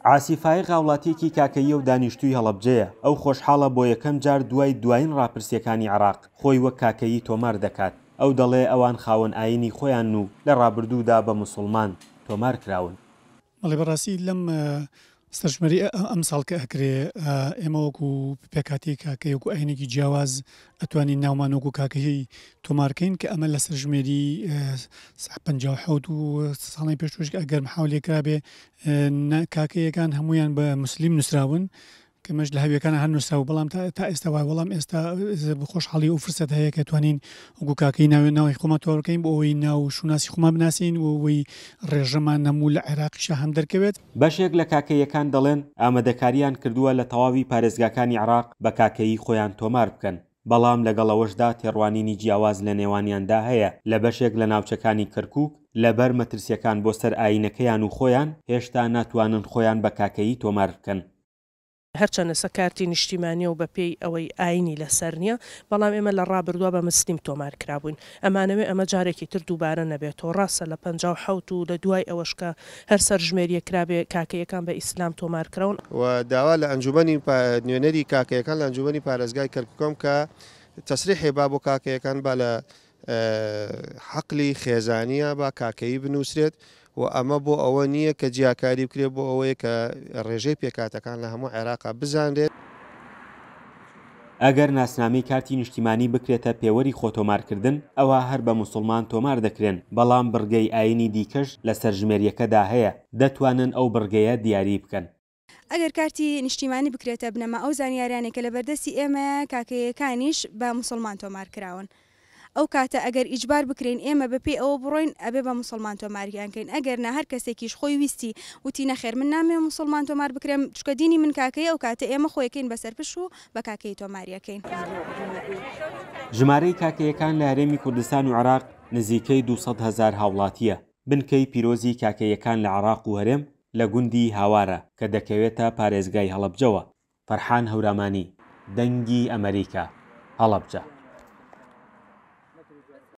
عاسیفای غاوڵاتیەکی کاکەیە و دانیشتووی هەڵەبجەیە ئەو خۆشحاڵە بۆ یەکەم جار دوای دوایین ڕاپرسیەکانی عێراق خۆی وەک کاکەیی تۆمار دەکات. ئەو دەڵێ ئەوان خاوەن ئاینی خۆیان و لە ڕابردوودا بە موسڵمان تۆمار کراون. بەڵێ بەڕاستی لەم سەرژمەری ئەم ساڵ کە ئەکرێ ئێمە وەکو پێکاتی کاکەی وەکو ئاینێکی جیاواز ئەتوانین ناومان وەکو کاکەی تۆمارکەین کە ئەمە لە سەرژمێری 57 و ساڵی پێشوەش ئەگەر محاولێکرا بێ کاکەیەکان هەمویان بە موسلیم نووسراون کەمەش لە هەویەکان هەر نووسرا و بەڵام تا ئێستا وای وەڵام ئێستا خۆشحاڵی و فرسەت هەیە کە توانین وەکو کاکەی ناوی خۆمان تۆڕەکەین بۆ ئەوەی ناو شوناسی خۆمان بناسین و ئەوەی ڕێژەمان نەموو لە عێراقیشە هەم دەرکەوێت. بەشێک لە کاکەیەکان دەڵێن ئامادەکاریان کردووە لە تەواوی پارێزگاکانی عێراق بە کاکەیی خۆیان تۆمار بکەن، بەڵام لەگەڵەوەشدا تێڕوانینی جیاواز لە نێوانیاندا هەیە. لە بەشێک لە ناوچەکانی کەرکووک لەبەر مەترسیەکان بۆ سەر ئاینەکەیان و خۆیان هێشتا ناتوانن خۆیان بە کاکەیی تۆمار بکەن. هەرچەندە سەکارتی نیشتیمانیە و بەپێی ئەوەی ئاینی لەسەر نییە، بەڵام ئێمە لە ڕابردووە بە مسلیم تۆمار کرابووین. ئەمانەوێ ئەمە جارێکی تر دووبارە نەبێتەوە. ڕاستە لە 57 و لە دوای ئەوەشکە هەر سەرژمێریە کرابێ کاکەیەکان بە ئیسلام تۆمار کراون و داوا لە ئەنجومەنی نوێنەری کاکەیەکان لە ئەنجومەنی پارێزگای کەرکووکۆم کە تەسریحی با بۆ کاکەیەکان با لە حەقلی خێزانیە با کاکەیی بنووسرێت و ئەمە بۆ ئەوە نییە کە جیاکاری بکرێت بۆ ئەوەیە کە ڕێژەی پێکاتەکان لە هەموو عێراقا بزانرێت. ئەگەر ناسنامەی کارتی نیشتیمانی بکرێتە پێوەری خۆتۆمارکردن ئەوە هەر بە موسڵمان تۆمار دەکرێن، بەڵام بڕگەی ئاینی دیکەش لە سەرژمێریەکەدا هەیە دەتوانن ئەو بڕگەیە دیاری بکەن. ئەگەر کارتی نیشتیمانی بکرێتە بنەما ئەو زانیاریانێکە لە بەردەستی ئێمە کاکەیەکانیش بە موسڵمان تۆمار کراون. ئەو کاتە ئەگەر ئیجبار بکرێن ئێمە بەپێ ئەوە بڕۆین ئەبێ بە موسڵمان تۆماریانکەین. ئەگەر نە هەر کەسێکیش خۆی ویستی وتی نەخێر من نامێ موسڵمان تۆمار بکرێم چکە دینی من کاکەیە، ئەو کاتە ئێمە خۆیەکەین بەسەر پش و بە کاکەی تۆماریەکەین. ژمارەی کاکەیەکان لە هەرێمی کوردستان و عێراق نزیکەی 200,000 هاوڵاتیە. بنکەی پیرۆزی کاکەیەکان لە عێراق و هەرێم لە گوندی هاوارە کە دەکەوێتە پارێزگای هەڵەبجەوە. فەرحان هەورامانی، دەنگی ئەمریکا، هەڵەبجە.